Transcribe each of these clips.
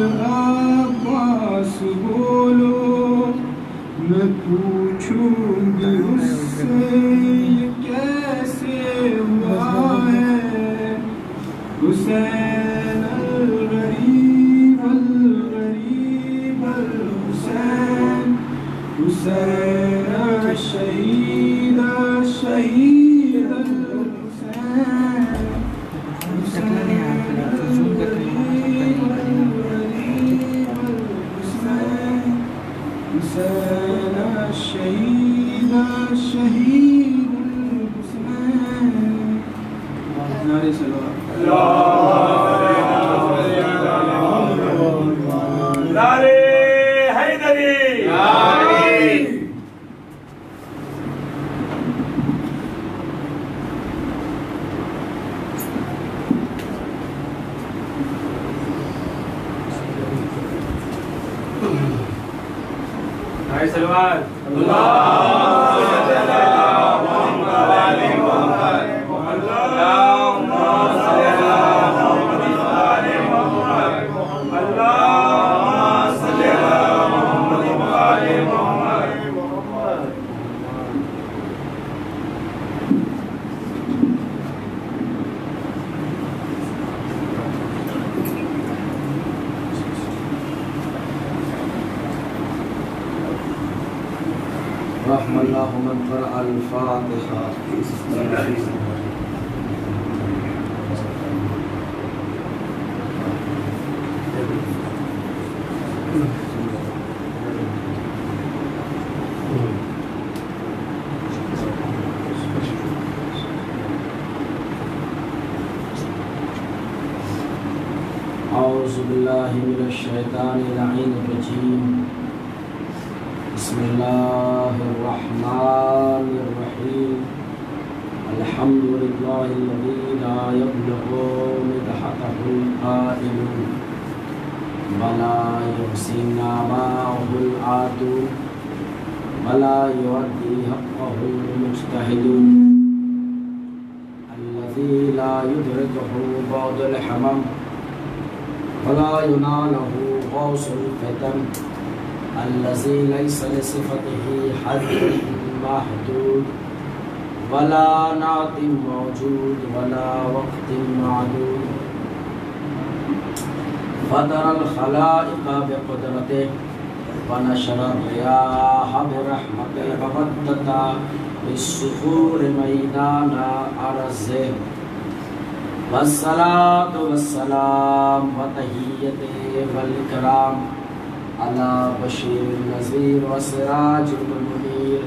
عباس بولو میں پوچھوں گی اس سے یہ کیسے ہوا ہے حسین الغریب الغریب الحسین حسین الشہید الشہید الحسین حسین الغریب الغریب الحسین حسین الشہید الشہید الحسین نعرہ صلوات نعرہ حیدری نعرہ صلوات رحم اللہ من قرأ الفاتحہ اعوذ باللہ من الشیطان اللعین الرجیم بسم اللہ الرحمن الرحیم الحمد للہ الذی لا یبلغ مدحته القائل ولا یحصی نعماءه العادل ولا یؤدی حقه المجتہد الذی لا یدرکه بعد الحمم ولا يناله غوث الفتن الذي ليس لصفته حد محدود ولا نعت موجود ولا وقت معدود فطر الخلائق بقدرته ونشر الرياح برحمته وبدد بالصخور ميدان أرضه والصلاة والسلام وتحية والإكرام على بشير النذير وسراج المنير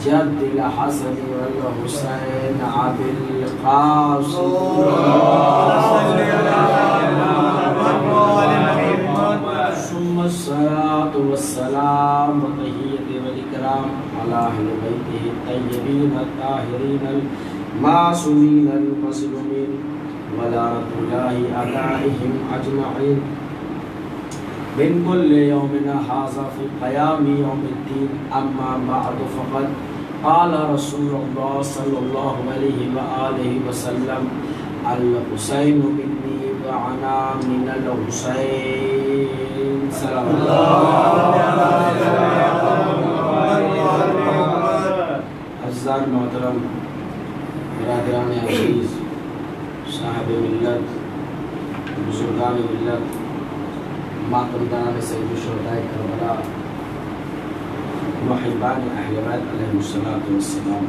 جد الحسن والحسين أبي القاسم ثم الصلاة والسلام وتحية والإكرام على أهل بيته الطيبين الطاهرين المعصومين المظلومين ولا الله أعدائهم أجمعين من كل يوم هذا في قيام يوم الدين أما بعد فقد قال رسول الله صلى الله عليه وآله وسلم الحسين مني وأنا من الحسين صلى الله عليه وسلم. عزیزان محترم برادران عزیز صاحب ملت بزرگان ملت ماتمداران سید الشہداء کربلا محبان اہل بیت علیہ السلام،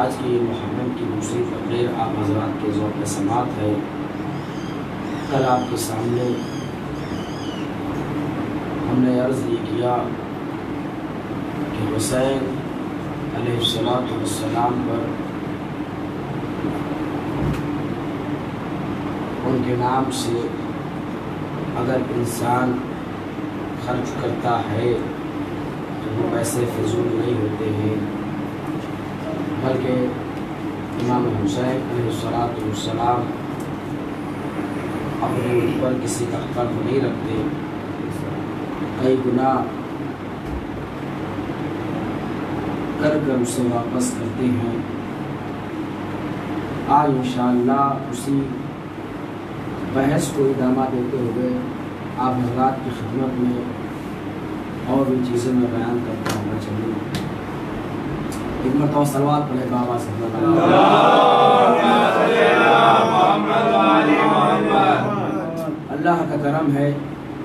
آج کی محرم کی دوسری تقریر آپ حضرات کے ذوق سماعت ہے. کل آپ کے سامنے ہم نے عرض یہ کیا کہ حسین علیہ السلام پر ان کے نام سے اگر انسان خرچ کرتا ہے تو وہ پیسے فضول نہیں ہوتے ہیں، بلکہ امام حسین علیہ السلام اپنے اوپر کسی کا قرض نہیں رکھتے، کئی گناہ کر کر اسے واپس کرتے ہیں. آج انشاءاللہ اسی بحث کو ادامہ دیتے ہوئے آپ حضرات کی خدمت میں اور بھی چیزیں میں بیان کرتا ہوں چلیے ایک مرتبہ صلوات پڑھے بابا صلی اللہ علیہ وسلم۔ اللہ کا کرم ہے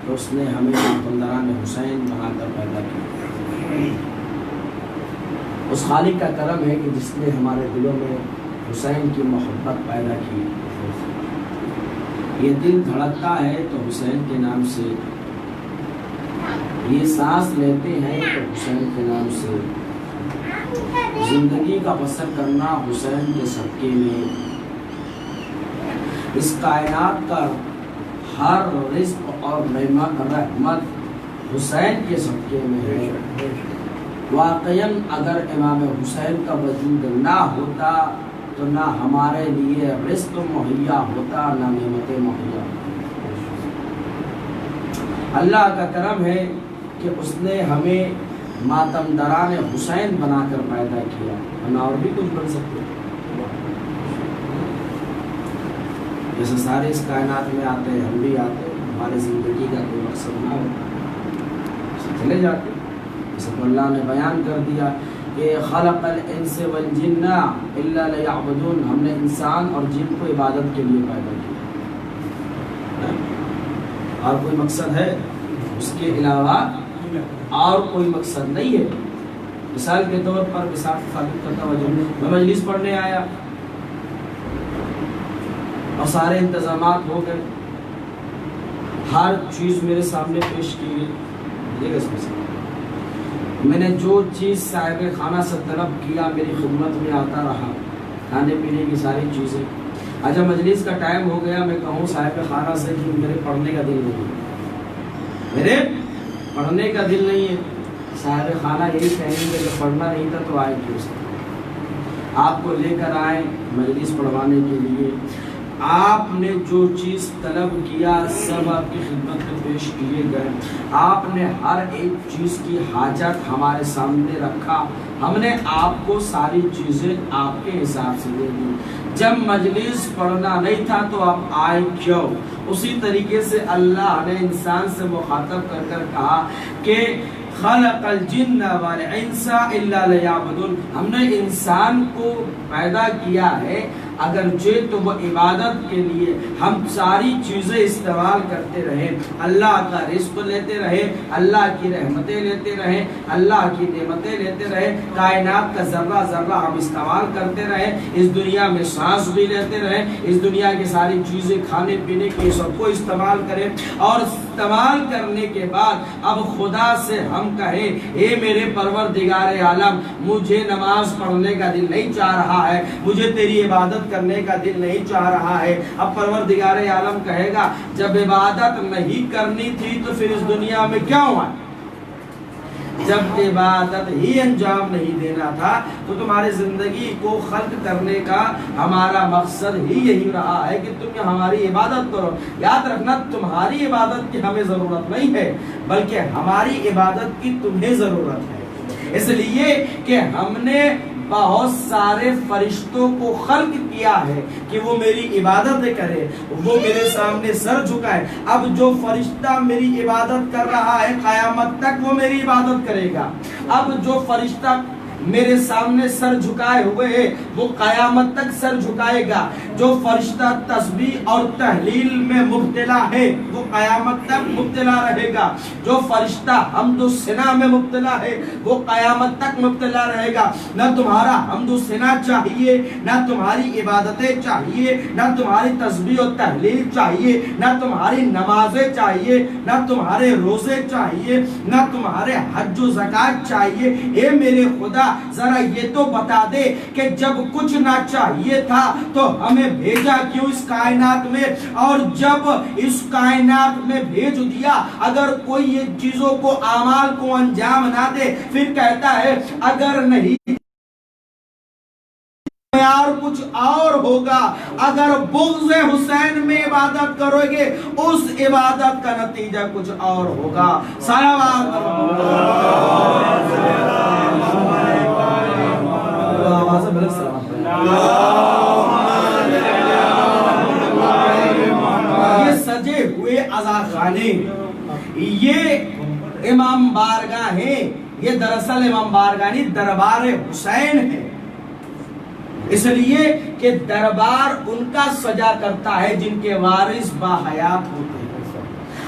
کہ اس نے ہمیں ماتمداران حسین بنا کر پیدا کیا۔ اس خالق کا کرم ہے کہ جس نے ہمارے دلوں میں حسین کی محبت پیدا کی۔ یہ دل دھڑکتا ہے تو حسین کے نام سے، یہ سانس لیتے ہیں تو حسین کے نام سے، زندگی کا بسر کرنا حسین کے صدقے میں، اس کائنات کا ہر رزق اور نعمت رحمت حسین کے صدقے میں ہے۔ واقعاً اگر امام حسین کا وجود نہ ہوتا تو نہ ہمارے لیے رزق مہیا ہوتا نہ نعمتیں مہیا۔ اللہ کا کرم ہے کہ اس نے ہمیں ماتمداران حسین بنا کر پیدا کیا، ہم اور بھی کچھ بن سکتے جیسے سارے اس کائنات میں آتے ہیں، ہم بھی آتے ہیں، ہماری زندگی کا کوئی مقصد نہ ہو چلے جاتے ہیں۔ جیسے کہ اللہ نے بیان کر دیا کہ خلق الانس والجن الا لیعبدون، ہم نے انسان اور جن کو عبادت کے لیے پیدا کیا، اور کوئی مقصد ہے اس کے علاوہ اور کوئی مقصد نہیں ہے۔ مثال کے طور پر مثال ثابت کرتا ہوں، میں مجلس پڑھنے آیا اور سارے انتظامات ہو گئے، ہر چیز میرے سامنے پیش کی گئی، میں نے جو چیز صاحب خانہ سے طلب کیا میری خدمت میں آتا رہا، کھانے پینے کی ساری چیزیں۔ اچھا مجلس کا ٹائم ہو گیا، میں کہوں صاحب خانہ سے کہ میرے پڑھنے کا دل نہیں ہے، میرے پڑھنے کا دل نہیں ہے، صاحب خانہ یہی کہیں گے کہ پڑھنا نہیں تھا تو آئے کیوں سے؟ آپ کو لے کر آئے مجلس پڑھوانے کے لیے، آپ نے جو چیز طلب کیا سب آپ کی خدمت میں پیش کیے گئے، آپ نے ہر ایک چیز کی حاجت ہمارے سامنے رکھا، ہم نے آپ کو ساری چیزیں آپ کے حساب سے دے دی۔ جب مجلس پڑھنا نہیں تھا تو آپ آئے کیوں؟ اسی طریقے سے اللہ نے انسان سے مخاطب کر کر کہا کہ خلق الجن والانس الا لیعبدون، ہم نے انسان کو پیدا کیا ہے اگرچہ تو وہ عبادت کے لیے ہم ساری چیزیں استعمال کرتے رہے، اللہ کا رزق لیتے رہے، اللہ کی رحمتیں لیتے رہے، اللہ کی نعمتیں لیتے رہے، کائنات کا ذرہ ذرہ ہم استعمال کرتے رہے، اس دنیا میں سانس بھی لیتے رہے، اس دنیا کی ساری چیزیں کھانے پینے کی سب کو استعمال کریں، اور استعمال کرنے کے بعد اب خدا سے ہم کہیں اے میرے پروردگار عالم مجھے نماز پڑھنے کا دل نہیں چاہ رہا ہے، مجھے تیری عبادت کرنے کا دل نہیں چاہ رہا ہے۔ اب پروردگار عالم کہے گا جب عبادت نہیں کرنی تھی تو پھر اس دنیا میں کیا ہوا؟ جب عبادت ہی انجام نہیں دینا تھا تو تمہاری زندگی کو خلق کرنے کا ہمارا مقصد ہی یہی رہا ہے کہ تم ہماری عبادت کرو۔ یاد رکھنا تمہاری عبادت کی ہمیں ضرورت نہیں ہے بلکہ ہماری عبادت کی تمہیں ضرورت ہے، اس لیے کہ ہم نے بہت سارے فرشتوں کو خلق کیا ہے کہ وہ میری عبادت کرے، وہ میرے سامنے سر جھکائے۔ اب جو فرشتہ میری عبادت کر رہا ہے قیامت تک وہ میری عبادت کرے گا، اب جو فرشتہ میرے سامنے سر جھکائے ہوئے ہے وہ قیامت تک سر جھکائے گا، جو فرشتہ تسبیح اور تحلیل میں مبتلا ہے وہ قیامت تک مبتلا رہے گا، جو فرشتہ حمد و ثنا میں مبتلا ہے وہ قیامت تک مبتلا رہے گا۔ نہ تمہارا حمد و ثنا چاہیے، نہ تمہاری عبادتیں چاہیے، نہ تمہاری تسبیح و تحلیل چاہیے، نہ تمہاری نمازیں چاہیے، نہ تمہارے روزے چاہیے، نہ تمہارے حج و زکوٰۃ چاہیے۔ اے میرے خدا ذرا یہ تو بتا دے کہ جب کچھ نہ چاہیے تھا تو ہمیں بھیجا کیوں اس کائنات میں، اور جب اس کائنات میں بھیج دیا اگر کوئی یہ چیزوں کو اعمال کو انجام نہ دے پھر کہتا ہے اگر نہیں اور کچھ اور ہوگا، اگر بغض حسین میں عبادت کرو گے اس عبادت کا نتیجہ کچھ اور ہوگا۔ صلوات یہ سجے ہوئے عزا خانے یہ امام بارگاہ ہے، یہ دراصل امام بارگاہ نہیں دربار حسین ہے، اس لیے کہ دربار ان کا سجا کرتا ہے جن کے وارث باحیات ہوتے ہیں۔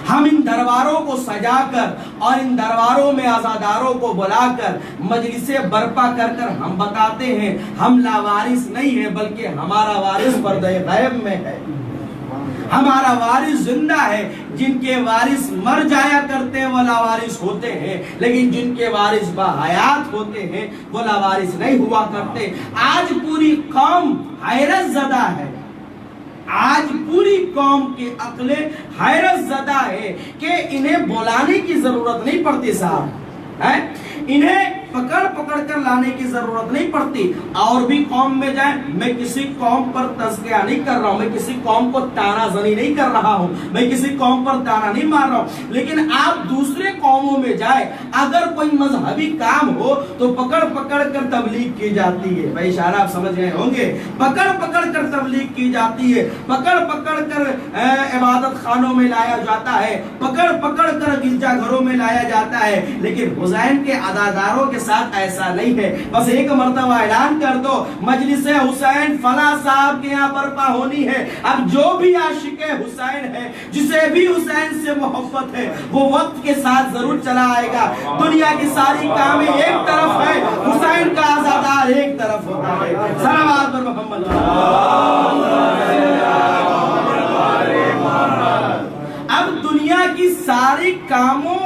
ہم ان درباروں کو سجا کر اور ان درباروں میں عزاداروں کو بلا کر مجلسیں برپا کر کر ہم بتاتے ہیں ہم لاوارث نہیں ہیں، بلکہ ہمارا وارث پردہ غیب میں ہے، ہمارا وارث زندہ ہے۔ جن کے وارث مر جایا کرتے ہیں وہ لاوارث ہوتے ہیں، لیکن جن کے وارث باحیات ہوتے ہیں وہ لاوارث نہیں ہوا کرتے۔ آج پوری قوم حیرت زدہ ہے، آج پوری قوم کی عقلیں حیرت زدہ ہے کہ انہیں بلانے کی ضرورت نہیں پڑتی صاحب، انہیں پکڑ پکڑ کر لانے کی ضرورت نہیں پڑتی۔ اور بھی قوم میں جائیں، میں کسی قوم پر تذکیہ نہیں کر رہا ہوں، میں کسی قوم کو تانا زنی نہیں کر رہا ہوں، میں کسی قوم پر تانا نہیں مار رہا ہوں، لیکن آپ دوسرے قوموں میں جائیں، اگر کوئی مذہبی کام ہو تو پکڑ پکڑ کر تبلیغ کی جاتی ہے۔ بھائی اشارہ آپ سمجھ گئے ہوں گے، پکڑ پکڑ کر تبلیغ کی جاتی ہے، پکڑ پکڑ کر عبادت خانوں میں لایا جاتا ہے، پکڑ پکڑ کر گرجا گھروں میں لایا جاتا ہے، لیکن حسین کے عزاداروں کے ساتھ ایسا نہیں ہے۔ بس ایک مرتبہ اعلان کر دو مجلس حسین فلاں صاحب کے یہاں برپا ہونی ہے، اب جو بھی عاشق حسین ہے، جسے بھی حسین سے محبت ہے، وہ وقت کے ساتھ ضرور چلا آئے گا۔ دنیا کی ساری کامیں ایک طرف ہے، حسین کا عزادار ایک طرف ہوتا ہے۔ صلوات پر محمد۔ اب دنیا کی ساری کاموں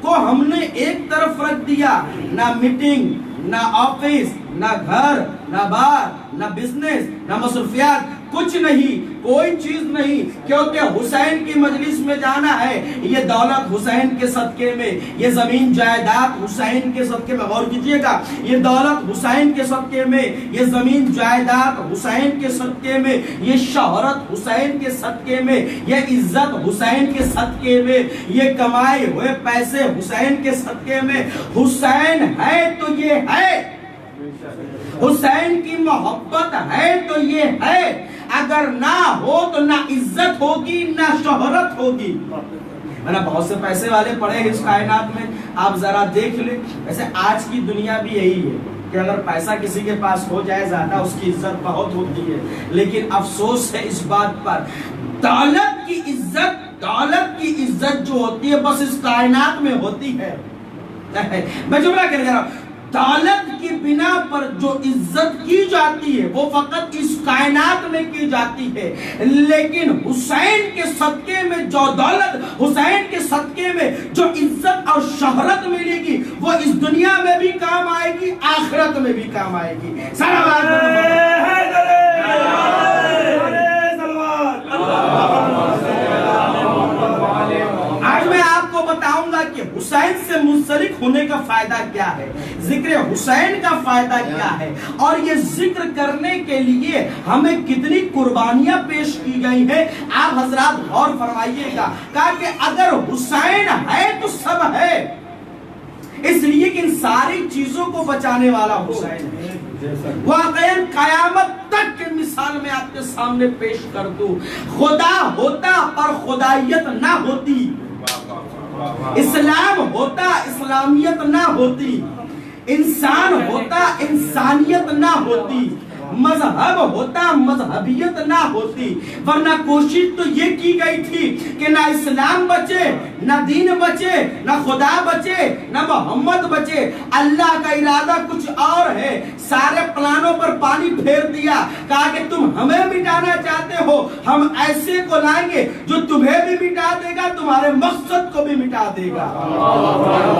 کو ہم نے ایک طرف رکھ دیا، نہ میٹنگ، نہ آفس، نہ گھر، نہ بار، نہ بزنس، نہ مصروفیات، کچھ نہیں، کوئی چیز نہیں، کیونکہ حسین کی مجلس میں جانا ہے۔ یہ دولت حسین کے صدقے میں، یہ زمین جائیداد حسین کے صدقے میں، غور کیجئے گا، یہ دولت حسین کے صدقے میں، یہ زمین جائیداد حسین کے صدقے میں، یہ شہرت حسین کے صدقے میں، یہ عزت حسین کے صدقے میں، یہ کمائے ہوئے پیسے حسین کے صدقے میں۔ حسین ہے تو یہ ہے، حسین کی محبت ہے تو یہ ہے، اگر نہ ہو تو نہ عزت ہوگی نہ شہرت ہوگی۔ میں نے بہت سے پیسے والے پڑھے ہیں اس کائنات میں، آپ ذرا دیکھ لیں، ویسے آج کی دنیا بھی یہی ہے کہ اگر پیسہ کسی کے پاس ہو جائے زیادہ اس کی عزت بہت ہوتی ہے، لیکن افسوس ہے اس بات پر، دولت کی عزت جو ہوتی ہے بس اس کائنات میں ہوتی ہے۔ میں جملہ کر رہا ہوں، دولت کی بنا پر جو عزت کی جاتی ہے وہ فقط اس کائنات میں کی جاتی ہے، لیکن حسین کے صدقے میں جو دولت، حسین کے صدقے میں جو عزت اور شہرت ملے گی وہ اس دنیا میں بھی کام آئے گی، آخرت میں بھی کام آئے گی۔ آج میں آپ کو بتاؤں گا کہ حسین سے منسلک ہونے کا فائدہ کیا ہے، ذکر حسین کا فائدہ کیا ہے، اور یہ ذکر کرنے کے لیے ہمیں کتنی قربانیاں پیش کی گئی ہیں۔ آپ حضرات غور فرمائیے گا، کہا کہ اگر حسین ہے تو سب ہے، اس لیے کہ ان ساری چیزوں کو بچانے والا حسین ہے۔ واقعاً قیامت تک کی مثال میں آپ کے سامنے پیش کر دوں، خدا ہوتا پر خدائیت نہ ہوتی، اسلام ہوتا اسلامیت نہ ہوتی، انسان ہوتا انسانیت نہ ہوتی، مذہب ہوتا مذہبیت نہ ہوتی، ورنہ کوشش تو یہ کی گئی تھی کہ نہ اسلام بچے، نہ دین بچے، نہ خدا بچے، نہ محمد بچے۔ اللہ کا ارادہ کچھ اور ہے، سارے پلانوں پر پانی پھیر دیا، کہا کہ تم ہمیں مٹانا چاہتے ہو، ہم ایسے کو لائیں گے جو تمہیں بھی مٹا دے گا، تمہارے مقصد کو بھی مٹا دے گا،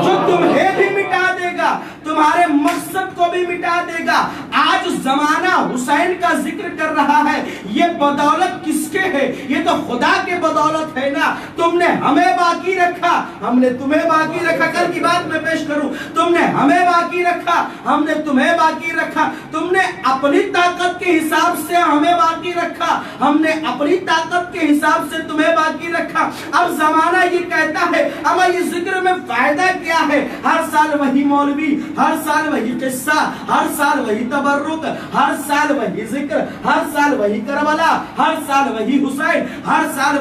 جو تمہیں بھی مٹا دے گا، تمہارے مقصد کو بھی مٹا دے گا۔ آج زمانہ حسین کا ذکر کر رہا ہے، یہ بدولت کس کے ہے؟ یہ تو خدا کے بدولت ہے نا۔ تم نے ہمیں باقی رکھا، ہم نے تمہیں باقی رکھا، کل کی بات میں پیش کروں، تم نے ہمیں باقی رکھا، ہم نے تمہیں باقی رکھا، تم نے اپنی طاقت کے حساب سے ہمیں باقی رکھا، ہم نے اپنی طاقت کے حساب سے تمہیں باقی رکھا۔ اب زمانہ یہ کہتا ہے، اما یہ ذکر میں فائدہ کیا ہے؟ ہر سال سال وہی مولوی، ہر سال وہی قصہ، ہر سال وہی تبرک، ہر سال وہی ذکر، ہر سال وہی کربلا، ہر سال وہی حسین، ہر سال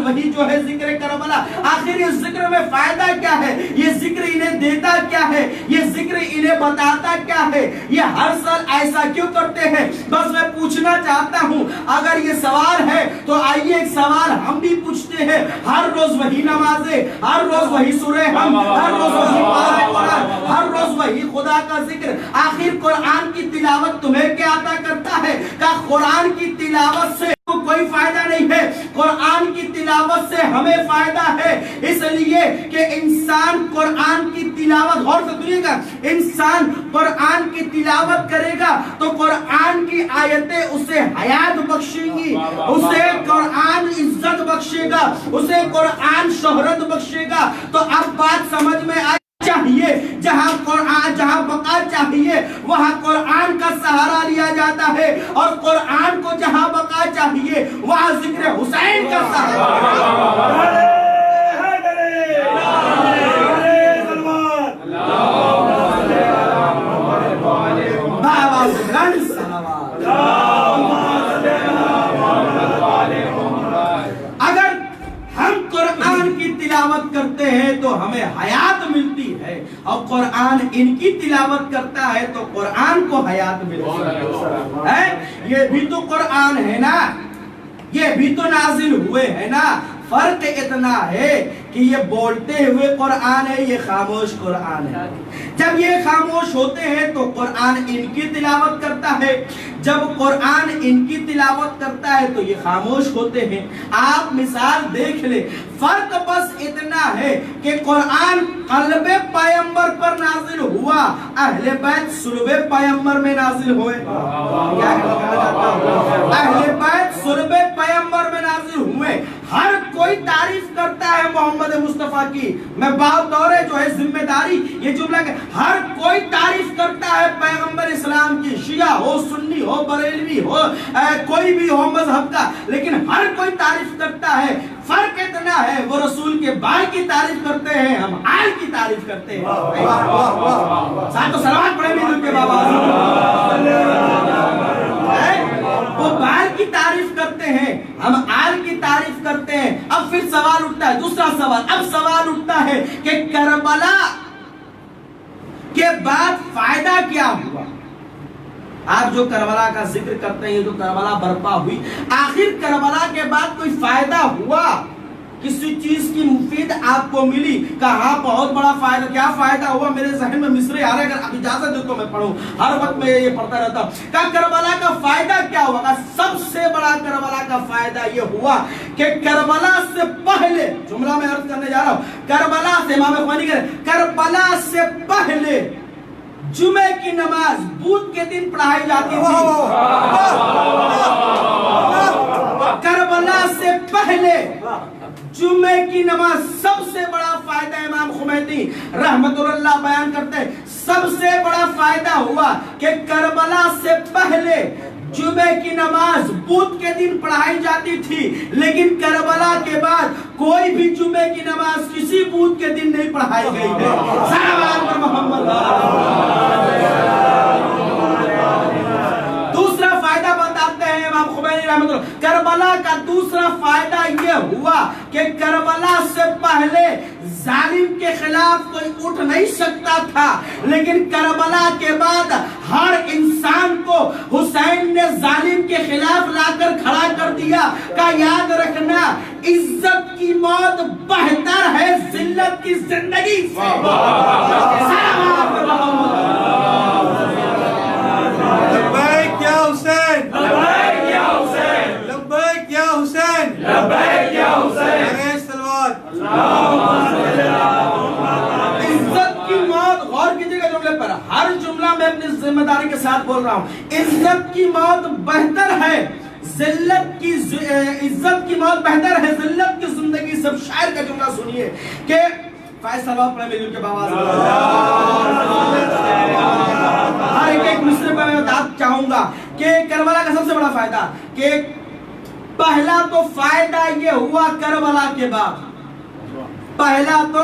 وہی جو ہے ذکر کربلا۔ آخر یہ ذکر میں فائدہ کیا ہے؟ یہ ذکر انہیں دیتا کیا ہے؟ یہ ذکر انہیں بتاتا کیا ہے؟ یہ ہر سال ایسا کیوں کرتے ہیں؟ بس میں پوچھنا چاہتا ہوں، اگر یہ سوال ہے تو آئیے ایک سوال ہم بھی پوچھتے ہیں۔ ہر روز وہی نمازیں، ہر روز وہی سورہ حمد، ہر روز وہی پارہ قرآن، ہر روز وہی خدا کا ذکر، آخر قرآن کی تلاوت تمہیں کیا عطا کرتا ہے؟ کہ قرآن کی تلاوت سے کوئی فائدہ نہیں ہے، قرآن کی تلاوت سے ہمیں فائدہ ہے، اس لیے کہ انسان قرآن کی تلاوت، غور سے سنیے گا، انسان قرآن کی تلاوت کرے گا تو قرآن کی آیتیں اسے حیات بخشیں گی، اسے قرآن عزت بخشے گا، اسے قرآن شہرت بخشے گا۔ تو اب بات سمجھ میں آئی چاہیے، جہاں بقا چاہیے وہاں قرآن کا سہارا لیا جاتا ہے، اور قرآن کو جہاں بقا چاہیے وہاں ذکر حسین کا سہارا۔ اگر ہم قرآن کی تلاوت کرتے ہیں تو ہمیں حیات ملتی ہے، اور قرآن ان کی تلاوت کرتا ہے تو قرآن کو حیات ملتی ہے۔ یہ بھی تو قرآن ہے نا، یہ بھی تو نازل ہوئے ہے نا۔ فرق اتنا ہے کہ یہ بولتے ہوئے قرآن ہے، یہ خاموش قرآن ہے۔ جب یہ خاموش ہوتے ہیں تو قرآن ان کی تلاوت کرتا ہے، جب قرآن ان کی تلاوت کرتا ہے تو یہ خاموش ہوتے ہیں۔ آپ مثال دیکھ لیں، فرق بس اتنا ہے کہ قرآن قلب پیغمبر پر نازل ہوا، اہل بیت صلب پیغمبر میں نازل ہوئے۔ اہل بیت صلب پیغمبر میں نازل ہوئے۔ ہر کوئی تعریف کرتا ہے محمد مصطفیٰ کی، میں بطور جو ہے ذمہ داری یہ جملہ کہ ہر کوئی تعریف کرتا ہے پیغمبر اسلام کی، شیعہ ہو، سنی ہو، بریلوی ہو، کوئی بھی ہو مذہب کا، لیکن ہر کوئی تعریف کرتا ہے۔ فرق اتنا ہے، وہ رسول کے بال کی تعریف کرتے ہیں، ہم آل کی تعریف کرتے ہیں۔ ساتھ سلوات پڑھیں بھی کے بابا، وہ بال کی تعریف کرتے ہیں، ہم آل کی تعریف کرتے ہیں۔ اب پھر سوال اٹھتا ہے، دوسرا سوال، اب سوال اٹھتا ہے کہ کربلا کے بعد فائدہ کیا ہوا؟ آپ جو کربلا کا ذکر کرتے ہیں، جو کربلا برپا ہوئی، آخر کربلا کے بعد کوئی فائدہ ہوا؟ کسی چیز کی مفید آپ کو ملی؟ کہاں بہت بڑا فائدہ، کیا فائدہ ہوا؟ میرے ذہن میں مصرے آ رہے، اگر آپ اجازت دے تو میں پڑھوں، ہر وقت میں یہ پڑھتا رہتا ہوں۔ کہ کربلا کا فائدہ کیا ہوا؟ سب سے بڑا کربلا کا فائدہ یہ ہوا کہ کربلا سے پہلے، جملہ میں عرض کرنے جا رہا ہوں، کربلا سے، امام خمینی کہتے ہیں کربلا سے پہلے جمعے کی نماز بدھ کے دن پڑھائی جاتی تھی۔ کربلا سے پہلے جمعے کی نماز، سب سے بڑا فائدہ امام خمینی رحمت اللہ بیان کرتے ہیں، سب سے بڑا فائدہ ہوا کہ کربلا سے پہلے جمعے کی نماز بدھ کے دن پڑھائی جاتی تھی، لیکن کربلا کے بعد کوئی بھی جمعے کی نماز کسی بدھ کے دن نہیں پڑھائی گئی ہے۔ صلوات پر محمد۔ دوسرا فائدہ بتاتے ہیں امام خمینی رحمۃ اللہ، کربلا کا دوسرا فائدہ یہ ہوا کہ کربلا سے پہلے ظالم کے خلاف کوئی اٹھ نہیں سکتا تھا، لیکن کربلا کے بعد ہر انسان کو حسین نے ظالم کے خلاف لا کر کھڑا کر دیا۔ کا یاد رکھنا، عزت کی موت بہتر ہے ذلت کی زندگی سے۔ لبیک یا حسین، لبیک یا حسین، لبیک یا حسین، لبیک یا حسین۔ عزت کی موت، غور کیجئے گا جملے پر، ہر جملہ میں اپنی ذمہ داری کے ساتھ بول رہا ہوں۔ عزت کی موت بہتر ہے ذلت کی، عزت کی موت بہتر ہے ذلت کی زندگی۔ سب شاعر کا جملہ سنیے کہ فیصلہ پڑھے ملوں کے باواز، ہر ایک مصرے پر میں بتانا چاہوں گا کہ کربلا کا سب سے بڑا فائدہ، کہ پہلا تو فائدہ یہ ہوا کربلا کے بعد، پہلا تو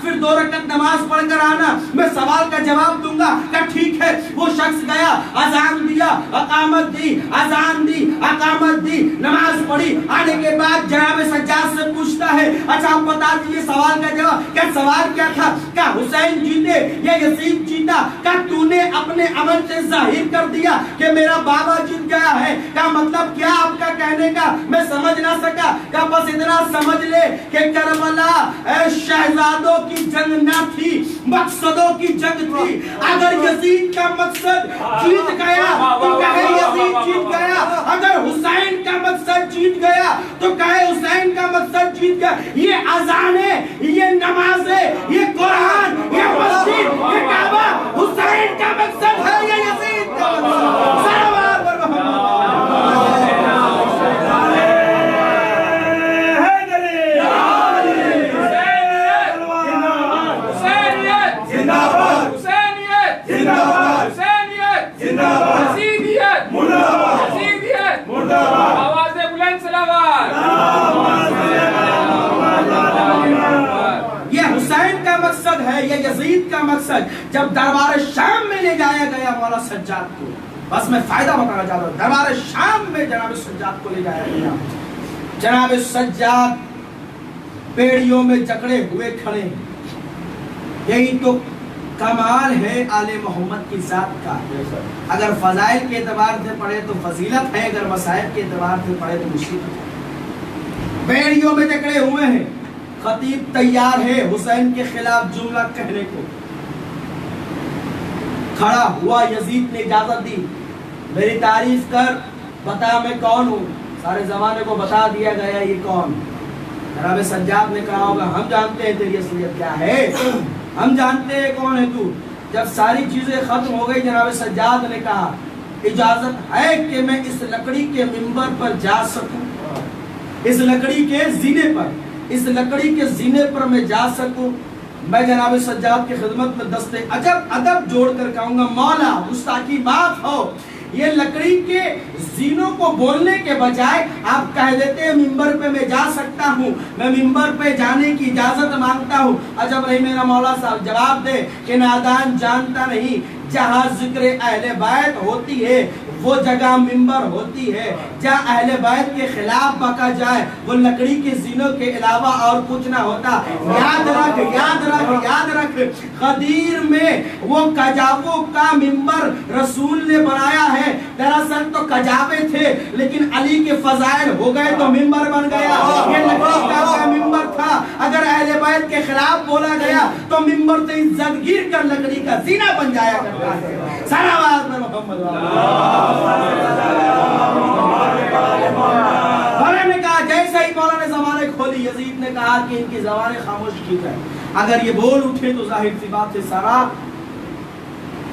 پھر 2 رکعت نماز پڑھ کر آنا، میں سوال کا جواب دوں گا کہ ٹھیک ہے۔ وہ شخص گیا، اذان دیا، اقامت دی، اذان دی، اقامت دی، نماز پڑھی، آنے کے بعد جناب سجاد سے پوچھتا ہے اچھا آپ بتا دیجیے سوال کا جواب، کیا سوال کیا تھا؟ کیا حسین جیتے یا یزید جیتا؟ کیا تو نے اپنے عمل سے ظاہر کر دیا کہ میرا بابا جیت گیا ہے؟ کیا مطلب کیا آپ کا کہنے کا؟ میں سمجھ نہ سکا۔ کیا بس اتنا سمجھ لے کہ کربلا شہزادوں کی جنگ نہ تھی، مقصدوں کی جنگ تھی۔ اگر یزید کا مقصد جیت گیا تو کہے یزید جیت گیا، اگر حسین کا مقصد جیت گیا تو کہے حسین کا مقصد جیت گیا۔ یہ اذانیں، یہ نمازیں، یہ قرآن، یہ مسجد، یہ کعبہ حسین کا مقصد ہے یا یزید کا مقصد؟ صلوات پر محمد۔ یہ حسین کا مقصد ہے یا یزید کا مقصد؟ جب دربار شام میں لے جایا گیا مولا سجاد کو، بس میں فائدہ بتانا چاہتا ہوں، دربار شام میں جناب سجاد کو لے جایا گیا، جناب سجاد پیڑیوں میں جکڑے ہوئے کھڑے ہیں۔ یہی تو کمال ہے آل محمد کی ذات کا۔ اگر فضائل کے اعتبار سے پڑھے تو فضیلت ہے، اگر مسائل کے اعتبار سے پڑھے تو مصیبت ہے۔ بیڑیوں میں جکڑے ہوئے ہیں، خطیب تیار ہے حسین کے خلاف جملہ کہنے کو۔ کھڑا ہوا، یزید نے اجازت دی، میری تعریف کر، بتا میں کون ہوں۔ سارے زمانے کو بتا دیا گیا یہ کون۔ جناب سجاد نے کہا ہوگا ہم جانتے ہیں تیری اصلیت کیا ہے، ہم جانتے ہیں کون ہے تو۔ جب ساری چیزیں ختم ہو گئی جناب سجاد نے کہا اجازت ہے کہ میں اس لکڑی کے منبر پر جا سکوں، اس لکڑی کے زینے پر، اس لکڑی کے زینے پر میں جا سکوں۔ میں جناب سجاد کی خدمت میں دستے عجب ادب جوڑ کر کہوں گا مولا گستاخی معاف ہو، یہ لکڑی کے زینوں کو بولنے کے بجائے آپ کہہ دیتے ہیں منبر پہ میں جا سکتا ہوں، میں منبر پہ جانے کی اجازت مانگتا ہوں۔ عجب نہیں میرا مولا صاحب جواب دے کہ نادان جانتا نہیں، جہاں ذکر اہل بیت ہوتی ہے وہ جگہ منبر ہوتی ہے، جہاں اہل بیت کے خلاف بکا جائے وہ لکڑی کے زینوں کے علاوہ اور کچھ نہ ہوتا۔ یاد رکھ یاد رکھ یاد رکھ، غدیر میں وہ کجاووں کا منبر رسول نے بنایا ہے، دراصل تو کجاوے تھے لیکن علی کے فضائل ہو گئے تو منبر بن گیا۔ یہ لکڑی کا منبر تھا، اگر اہل بیت کے خلاف بولا گیا تو منبر سے عزت گر کر لکڑی کا زینہ بن جایا کرتا ہے۔ صلوات پر محمد۔ مولا نے کہا جیسے ہی مولا نے زبانیں کھولی، یزید نے کہا کہ ان کی زبانیں خاموش کی جائیں، اگر یہ بول اٹھے تو ظاہر سی بات ہے سارا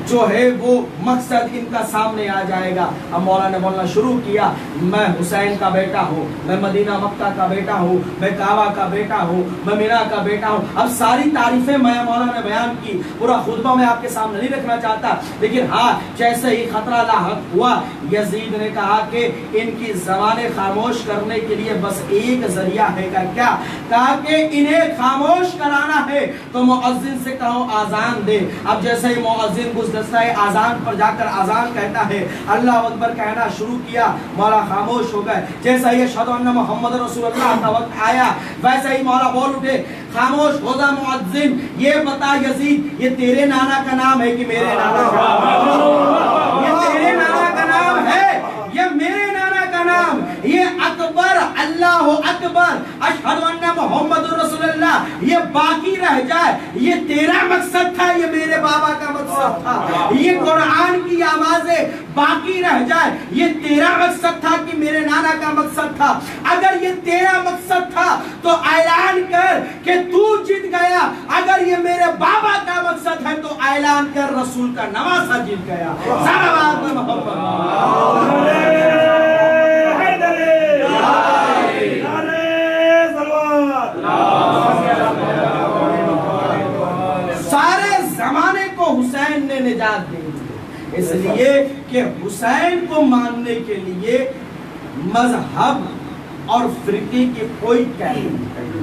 جو ہے وہ مقصد ان کا سامنے آ جائے گا۔ اب مولا نے بولنا شروع کیا، میں حسین کا بیٹا ہوں، میں مدینہ مکہ کا بیٹا ہوں، میں کعبہ کا بیٹا ہوں، میں مینا کا بیٹا ہوں۔ اب ساری تعریفیں میں مولا نے بیان کی، پورا خطبہ میں آپ کے سامنے نہیں رکھنا چاہتا، لیکن ہاں جیسے ہی خطرہ لاحق ہوا یزید نے کہا کہ ان کی زبانیں خاموش کرنے کے لیے بس ایک ذریعہ ہے گا، کیا؟ کہا کہ انہیں خاموش کرانا ہے تو مؤذن سے کہو آذان دے۔ اب جیسے ہی مؤذن گزشتہ آذان پر جا کر آذان کہتا ہے، اللہ اکبر کہنا شروع کیا، مولا خاموش ہو گئے۔ جیسا ہی اشہدو ان محمد رسول اللہ کا وقت آیا ویسا ہی مولا بول اٹھے، خاموش ہو جا مؤذن، یہ بتا یزید یہ تیرے نانا کا نام ہے کہ میرے نانا کا نام؟ یہ تیرے نانا کا نام ہے یہ میرے نانا کا نام؟ یہ اکبر اللہ اکبر اشہد ان محمد رسول اللہ یہ باقی رہ جائے، یہ تیرا مقصد تھا، یہ میرے بابا کا مقصد تھا۔ یہ قرآن کی آوازیں باقی رہ جائے، یہ تیرا مقصد تھا کہ میرے نانا کا مقصد تھا۔ اگر یہ تیرا مقصد تھا تو اعلان کر کہ تو جیت گیا، اگر یہ میرے بابا کا مقصد ہے تو اعلان کر رسول کا نواسہ جیت گیا۔ صلوات میں محمد۔ سارے زمانے کو حسین نے نجات دی، اس لیے کہ حسین کو ماننے کے لیے مذہب اور فرقے کی کوئی قید نہیں۔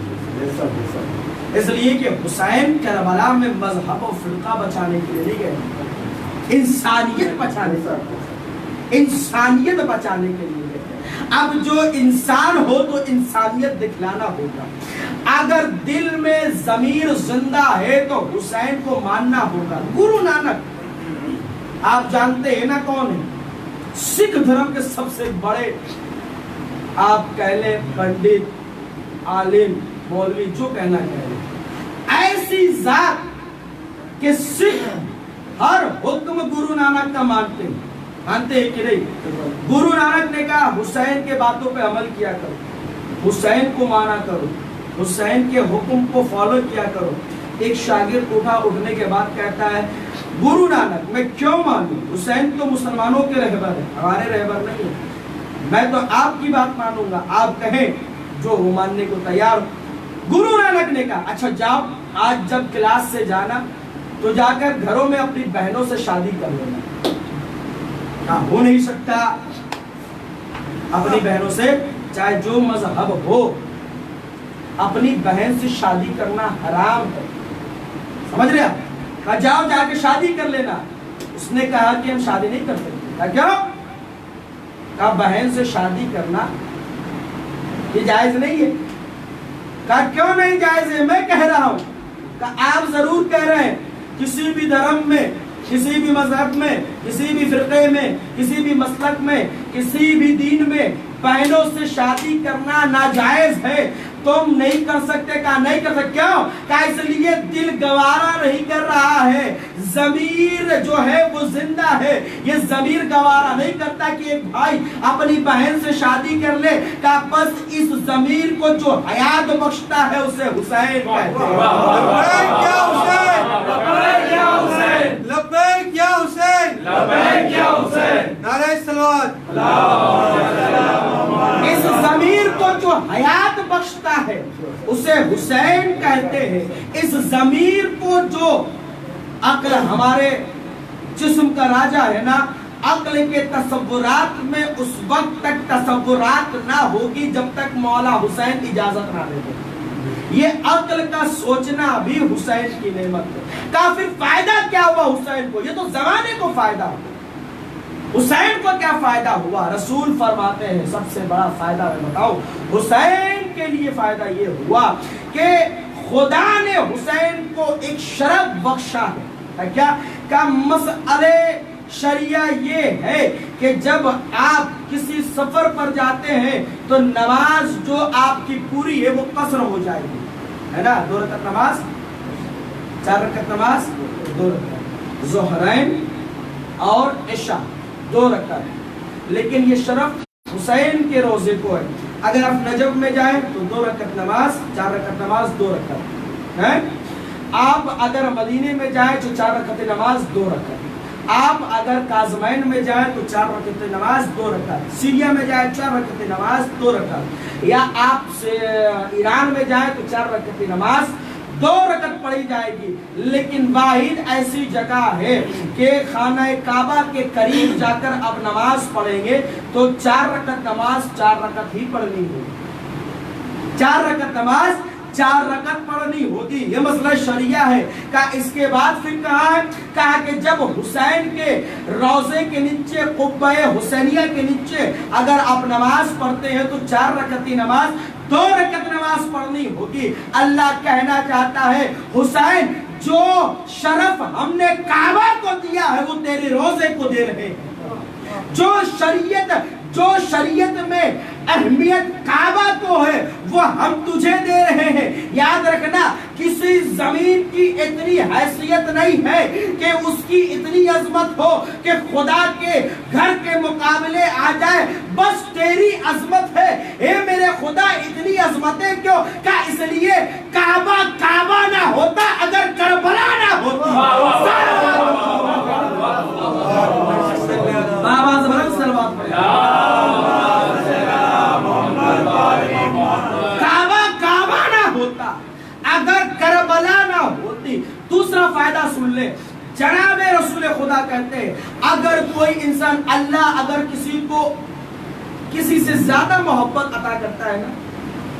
اس لیے کہ حسین کربلا میں مذہب و فرقہ بچانے کے لیے نہیں گئے، انسانیت بچانے کے لیے، انسانیت بچانے کے لیے گئے۔ اب جو انسان ہو تو انسانیت دکھلانا ہوگا، اگر دل میں ضمیر زندہ ہے تو حسین کو ماننا ہوگا۔ گرو نانک آپ جانتے ہیں نا کون ہے؟ سکھ دھرم کے سب سے بڑے آپ کہہ لیں پنڈت، عالم، مولوی، جو کہنا کہہ لیں، ایسی ذات کہ سکھ ہر حکم گرو نانک کا مانتے ہیں، مانتے ہیں کہ نہیں؟ گرو نانک نے کہا حسین کے باتوں پہ عمل کیا کرو، حسین کو مانا کرو، حسین کے حکم کو فالو کیا کرو۔ ایک شاگرد اٹھا، اٹھنے کے بعد کہتا ہے گرو نانک میں کیوں مانوں؟ حسین تو مسلمانوں کے رہبر ہیں، ہمارے رہبر نہیں ہیں، میں تو آپ کی بات مانوں گا، آپ کہیں جو وہ ماننے کو تیار ہو۔ گرو نانک نے کہا اچھا جاؤ، آج جب کلاس سے جانا تو جا کر گھروں میں اپنی بہنوں سے شادی کر لینا۔ کہا ہو نہیں سکتا، اپنی بہنوں سے چاہے جو مذہب ہو اپنی بہن سے شادی کرنا حرام ہے، سمجھ رہے آپ؟ کہا جاؤ جا کے شادی کر لینا۔ اس نے کہا کہ ہم شادی نہیں کر سکتے۔ کہا کیوں؟ کہا بہن سے شادی کرنا یہ جائز نہیں ہے۔ کہا کیوں نہیں جائز ہے؟ میں کہہ رہا ہوں۔ کہا آپ ضرور کہہ رہے ہیں کسی بھی دھرم میں، کسی بھی مذہب میں، کسی بھی فرقے میں، کسی بھی مسلک میں، کسی بھی دین میں بہنوں سے شادی کرنا ناجائز ہے، تم نہیں کر سکتے۔ کہا نہیں کر سکتے، کیوں؟ کہا اس لیے دل گوارا نہیں کر رہا ہے، ضمیر جو ہے وہ زندہ ہے، یہ ضمیر گوارا نہیں کرتا کہ ایک بھائی اپنی بہن سے شادی کر لے۔ کہا بس اس ضمیر کو جو حیات بخشتا ہے اسے حسین کہتے ہیں۔ لبیک یا حسین، لبیک یا حسین، لبیک یا حسین، لبیک یا حسین، نعرہ صلوات۔ اس ضمیر کو جو حیات بخشتا ہے اسے حسین کہتے ہیں۔ اس ضمیر کو جو عقل، ہمارے جسم کا راجا ہے نا، عقل کے تصورات میں اس وقت تک تصورات نہ ہوگی جب تک مولا حسین اجازت نہ دے دے۔ یہ عقل کا سوچنا بھی حسین کی نعمت ہے۔ کہا پھر فائدہ کیا ہوا حسین کو؟ یہ تو زمانے کو فائدہ ہوا، حسین کو کیا فائدہ ہوا؟ رسول فرماتے ہیں سب سے بڑا فائدہ میں بتاؤ، حسین کے لیے فائدہ یہ ہوا کہ خدا نے حسین کو ایک شرف بخشا ہے۔ کیا کہ مسئلے شریعہ یہ ہے کہ جب آپ کسی سفر پر جاتے ہیں تو نماز جو آپ کی پوری ہے وہ قصر ہو جائے گی، ہے نا؟ 2 رکعت نماز، 4 رکعت نماز، 2 رکعت ظہرین اور عشاء 2 رکعت۔ لیکن یہ شرف حسین کے روزے کو ہے۔ اگر آپ نجف میں جائیں تو 2 رکعت نماز، 4 رکعت نماز، 2 رکعت ہے۔ آپ اگر مدینے میں جائیں تو 4 رکعت نماز، 2 رکعت۔ آپ اگر کاظمین میں جائیں تو 4 رکعت نماز، 2 رکعت۔ سیریا میں جائیں 4 رکعت نماز، 2 رکعت۔ یا آپ سے ایران میں جائیں تو 4 رکعت نماز، 2 رکعت پڑھی جائے گی۔ لیکن واحد ایسی جگہ ہے کہ خانہ کعبہ کے قریب جا کر اب نماز پڑھیں گے تو 4 رکعت نماز 4 رکعت ہی پڑھنی ہوگی، 4 رکعت نماز 4 رکعت پڑھنی ہوگی۔ یہ مسئلہ شریعہ ہے۔ کہا اس کے بعد پھر کہا ہے، کہا کہ جب حسین کے روضے کے نیچے، قبہ حسینیہ کے نیچے اگر آپ نماز پڑھتے ہیں تو 4 رکعتی نماز 2 رکعت نماز پڑھنی ہوگی۔ اللہ کہنا چاہتا ہے حسین جو شرف ہم نے کعبہ کو دیا ہے وہ تیرے روزے کو دے رہے ہیں۔ جو شریعت میں اہمیت کعبہ کو ہے وہ ہم تجھے دے رہے ہیں۔ یاد رکھنا کسی زمین کی اتنی حیثیت نہیں ہے کہ اس کی اتنی عظمت ہو کہ خدا کے گھر کے مقابلے آ جائے، بس تیری عظمت ہے۔ اے میرے خدا اتنی عظمتیں کیوں؟ کہ اس لیے کعبہ کعبہ نہ ہوتا اگر کربلا نہ ہوتی۔ بابا زبردست سلوات پڑھیں۔ کعبہ نہ ہوتا اگر کربلا نہ ہوتی۔ دوسرا فائدہ سن لے، جناب رسول خدا کہتے ہیں اگر کوئی انسان، اللہ اگر کسی کو کسی سے زیادہ محبت عطا کرتا ہے نا،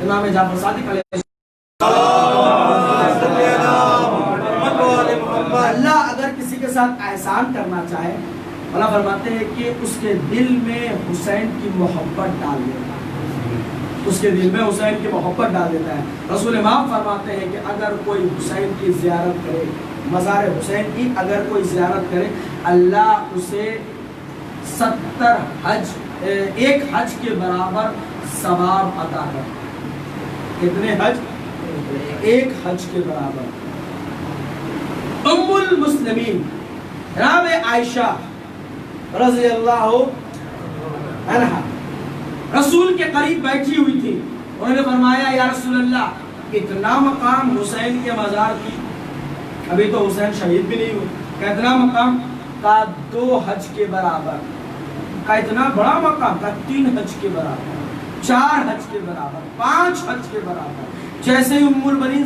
امام جعفر صادق علیہ السلام ساتھ احسان کرنا چاہے، اللہ فرماتے ہیں کہ اس کے دل میں حسین کی محبت ڈال دیتا ہے، اس کے دل میں حسین کی محبت ڈال دیتا ہے۔ رسول امام فرماتے ہیں کہ اگر کوئی حسین کی زیارت کرے، مزار حسین کی اگر کوئی زیارت کرے، اللہ اسے 70 حج، ایک حج کے برابر ثواب عطا کرتا ہے۔ کتنے حج؟ ایک حج کے برابر۔ ام المسلمین جناب عائشہ رضی اللہ عنہا رسول کے قریب بیٹھی ہوئی تھی، انہوں نے فرمایا یا رسول اللہ اتنا مقام حسین کے مزار کی، ابھی تو حسین شہید بھی نہیں ہوئے، اتنا مقام کا 2 حج کے برابر، کا اتنا بڑا مقام کا 3 حج کے برابر، 4 حج کے برابر، 5 حج کے برابر۔ جیسے ہی ام المؤمنین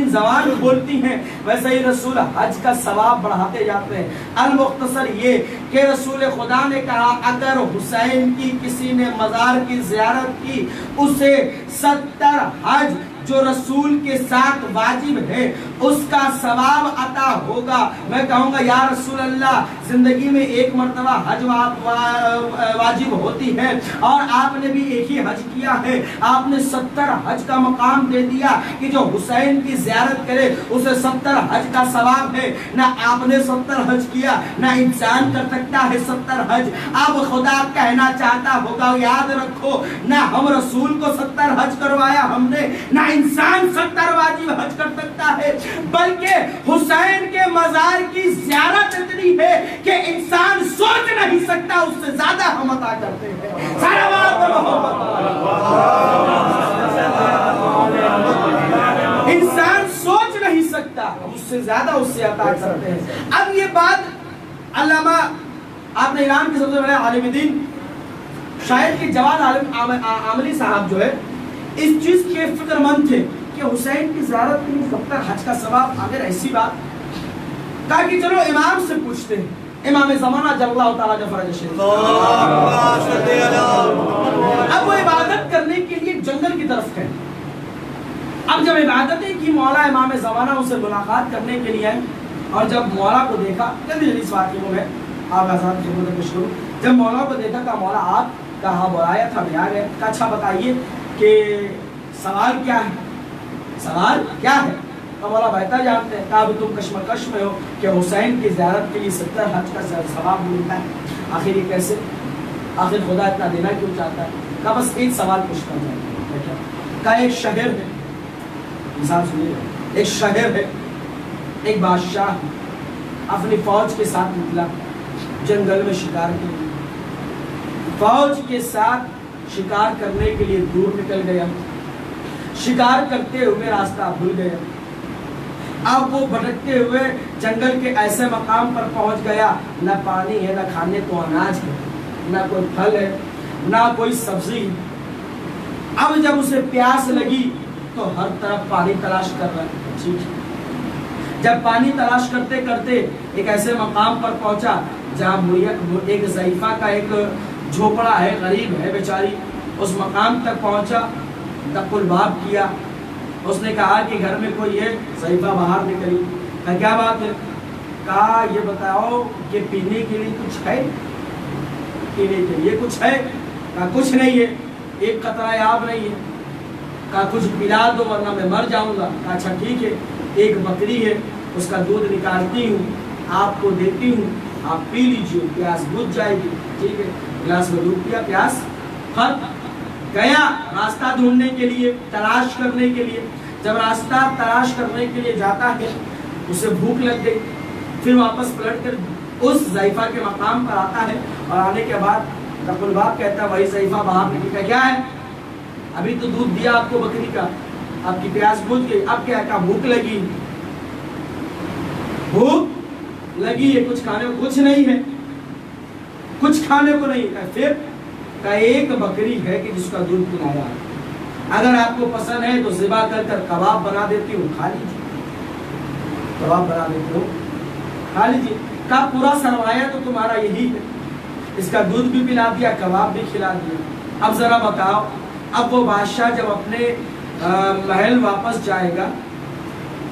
زبان بولتی ہیں ویسے ہی رسول حج کا ثواب بڑھاتے جاتے ہیں۔ المختصر یہ کہ رسول خدا نے کہا اگر حسین کی کسی نے مزار کی زیارت کی، اسے 70 حج جو رسول کے ساتھ واجب ہے اس کا ثواب عطا ہوگا۔ میں کہوں گا یا رسول اللہ زندگی میں ایک مرتبہ حج واجب ہوتی ہے اور آپ نے بھی ایک ہی حج کیا ہے، آپ نے 70 حج کا مقام دے دیا کہ جو حسین کی زیارت کرے اسے 70 حج کا ثواب ہے۔ نہ آپ نے 70 حج کیا، نہ انسان کر سکتا ہے 70 حج۔ اب خدا کہنا چاہتا ہوگا یاد رکھو نہ ہم رسول کو 70 حج کروایا ہم نے، نہ انسان 70 واجب حج کر سکتا ہے، بلکہ حسین کے مزار کی زیارت اتنی ہے کہ انسان سوچ نہیں سکتا، اس سے زیادہ ہم عطا کرتے ہیں۔ انسان سوچ نہیں سکتا، اس سے زیادہ اس سے عطا کرتے ہیں۔ اب یہ بات علامہ آپ نے ایران کے سب سے بڑے عالم دین شاید کہ جواد عاملی صاحب جو ہے اس چیز کے فکر مند تھے کہ حسین کی زیارت کے لیے 70 حج کا ثواب، اگر ایسی بات کہا کہ چلو امام سے پوچھتے ہیں، امام زمانہ جل اللہ تعالیٰ فرج شریف۔ اب وہ عبادت کرنے کے لیے جنگل کی طرف گئے۔ اب جب عبادتیں کی مولا امام زمانہ ان سے ملاقات کرنے کے لیے آئے، اور جب مولا کو دیکھا، جلدی اس واقعے کو میں آپ آزاد خدمت پیش کروں، جب مولا کو دیکھا کہ مولا آپ کہاں بلایا تھا بھی آ گئے، کہا اچھا بتائیے کہ سوال کیا ہے، سوال کیا ہے؟ تو مولا بہتر جانتے ہیں، کہا اب تم کشمکش میں ہو کہ حسین کی زیارت کے لیے 70 حج کا ثواب ملتا ہے، آخر یہ کیسے، آخر خدا اتنا دینا کیوں چاہتا ہے؟ کہا بس ایک سوال پوچھنا چاہتا ہے۔ کہا ایک شہر ہے، مثال سنیے، ایک شہر ہے، ایک بادشاہ اپنی فوج کے ساتھ نکلا جنگل میں شکار کے لیے، فوج کے ساتھ شکار کرنے کے لیے دور نکل گیا، شکار کرتے ہوئے راستہ بھول گیا۔ اب وہ بھٹکتے ہوئے جنگل کے ایسے مقام پر پہنچ گیا، نہ پانی ہے، نہ کھانے کو اناج ہے، نہ کوئی پھل ہے، نہ کوئی سبزی ہے۔ اب جب اسے پیاس لگی تو ہر طرف پانی تلاش کر رہا ہے، ٹھیک ہے۔ جب پانی تلاش کرتے کرتے ایک ایسے مقام پر پہنچا جہاں ایک ضعیفہ کا ایک جھوپڑا ہے، غریب ہے بیچاری، اس مقام تک پہنچا، دق الباب کیا، اس نے کہا کہ گھر میں کوئی ہے، ضعیفہ باہر نکلی، کہا کیا بات ہے؟ کہا یہ بتاؤ کہ پینے کے لیے کچھ ہے، پینے کے لیے کچھ ہے؟ کہا کچھ نہیں ہے، ایک قطرہ آب نہیں ہے۔ کہا کچھ پلا دو ورنہ میں مر جاؤں گا۔ کہا اچھا ٹھیک ہے، ایک بکری ہے، اس کا دودھ نکالتی ہوں، آپ کو دیتی ہوں، آپ پی لیجیے، پیاس بجھ جائے گی، ٹھیک ہے۔ گلاس میں دودھ پیا، پیاس ختم۔ گیا راستہ ڈھونڈنے کے لیے، تلاش کرنے کے لیے، جب راستہ تلاش کرنے کے لیے جاتا ہے اسے بھوک لگ گئی، پھر واپس پلٹ کر اس ضعیفہ کے مقام پر آتا ہے، اور آنے کے بعد دق الباب کہتا ہے وہی ضعیفہ باہر نکل گیا، کیا ہے؟ ابھی تو دودھ دیا آپ کو بکری کا، آپ کی پیاس بجھ گئی، اب کیا کہا؟ بھوک لگی، بھوک لگی ہے، کچھ کھانے کو کچھ نہیں ہے، کچھ کھانے کو نہیں ہے۔ پھر کا ایک بکری ہے کہ جس کا دودھ پلایا، اگر آپ کو پسند ہے تو ذبح کر کر کباب بنا دیتی ہوں، کھا لیجیے، کباب بنا دیتی ہوں، کھا لیجیے۔ کا پورا سرمایہ تو تمہارا یہی ہے، اس کا دودھ بھی پلا دیا، کباب بھی کھلا دیا۔ اب ذرا بتاؤ، اب وہ بادشاہ جب اپنے محل واپس جائے گا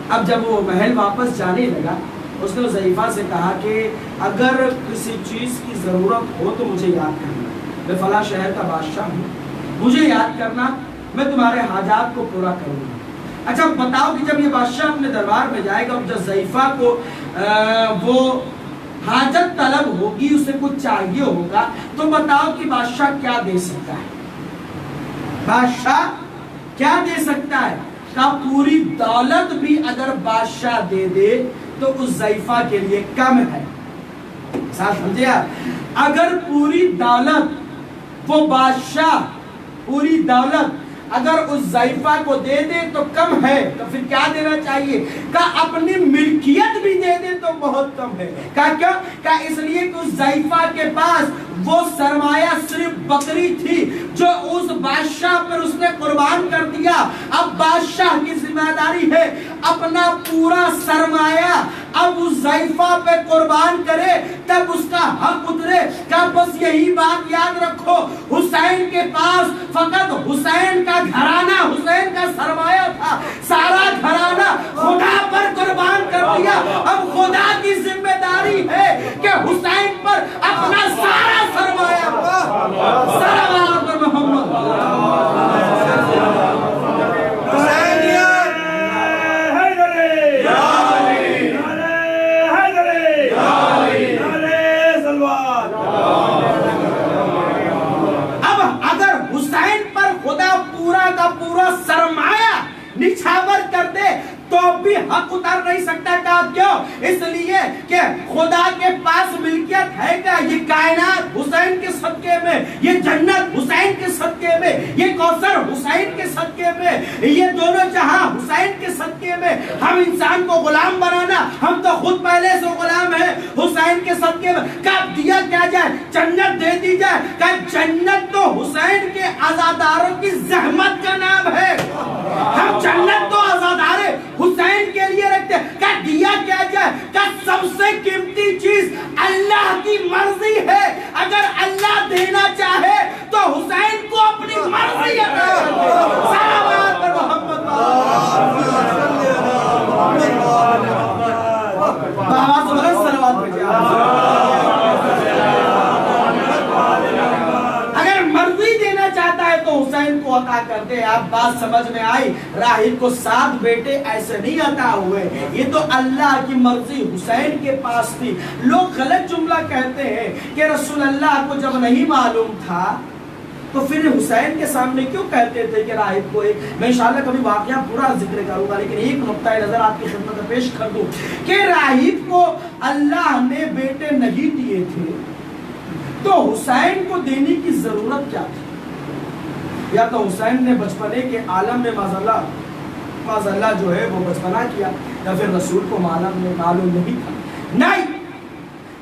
اب جب وہ محل واپس جانے لگا اس نے ضعیفہ سے کہا کہ اگر کسی چیز کی ضرورت ہو تو مجھے یاد کرنا، میں فلاں شہر کا بادشاہ ہوں، مجھے یاد کرنا، میں تمہارے حاجات کو پورا کروں گا۔ اچھا بتاؤ کہ جب یہ بادشاہ اپنے دربار میں جائے گا، جب ضعیفہ کو وہ حاجت طلب ہوگی، اسے کچھ چاہیے ہوگا، تو بتاؤ کہ بادشاہ کیا دے سکتا ہے؟ بادشاہ کیا دے سکتا ہے؟ کہ پوری دولت بھی اگر بادشاہ دے دے تو اس ضعیفہ کے لیے کم ہے۔ ساتھ سمجھے آپ؟ اگر پوری دولت وہ بادشاہ پوری دولت اگر اس ضعیفہ کو دے دے تو کم ہے، تو پھر کیا دینا چاہیے؟ کہ اپنی ملکیت بھی دے دے تو بہت کم ہے۔ کیوں؟ کہ اس لیے کہ اس ضعیفہ کے پاس وہ سرمایہ صرف بکری تھی جو اس بادشاہ پر اس نے قربان کر دیا۔ اب بادشاہ کی ذمہ داری ہے اپنا پورا سرمایہ اب اس ضعیفہ پہ قربان کرے، تب اس کا حق اترے۔ کہ بس یہی بات یاد رکھو، حسین کے پاس فقط حسین کا گھرانہ، حسین کا سرمایہ تھا، سارا گھرانہ خدا پر قربان کر دیا۔ اب خدا کی ذمہ داری ہے کہ حسین پر اپنا سارا سرمایہ صلوات پر محمد پورا سرمایہ نچھاور کر دے تو بھی حق اتر نہیں سکتا۔ کہا کیوں؟ اس لیے کہ خدا کے پاس ملکیت ہے کہ یہ کائنات حسین کے صدقے میں، یہ جنت حسین کے صدقے میں، یہ کوثر حسین کے صدقے میں، یہ دونوں جہاں حسین کے صدقے میں۔ ہم انسان کو غلام بنانا، ہم تو خود پہلے سے غلام ہیں حسین کے صدقے میں۔ کب دیا کیا جائے؟ جنت دے دی جائے۔ کہ جنت تو حسین کے عزاداروں کی زحمت کا نام ہے۔ ہم جنت تو عزادار حسین کے لیے رکھتے ہیں۔ کہ دیا کیا جائے؟ کہ سب سے قیمتی چیز اللہ کی مرضی ہے۔ اگر اللہ دینا چاہے تو حسین کو اپنی مرضی عطا کر دے۔ صلوات پر محمد بابا سبحان صلوات پر اگر مرضی دینا چاہتا ہے تو حسین کو عطا کر دے۔ آپ بات سمجھ میں آئی؟ راہب کو 7 بیٹے ایسے نہیں عطا ہوئے، یہ تو اللہ کی مرضی حسین کے پاس تھی۔ لوگ غلط جملہ کہتے ہیں کہ رسول اللہ کو جب نہیں معلوم تھا تو پھر حسین کے سامنے کیوں کہتے تھے کہ راہب کو میں انشاءاللہ کبھی واقعہ پورا ذکر کروں گا، لیکن ایک نقطہ نظر آپ کی خدمت میں پیش کر دوں کہ راہب کو اللہ نے بیٹے نہیں دیے تھے تو حسین کو دینے کی ضرورت کیا تھی؟ یا تو حسین نے بچپنے کے عالم میں معذاللہ جو ہے وہ بچپنا کیا، یا پھر رسول کو معلوم نہیں تھا۔ نہیں،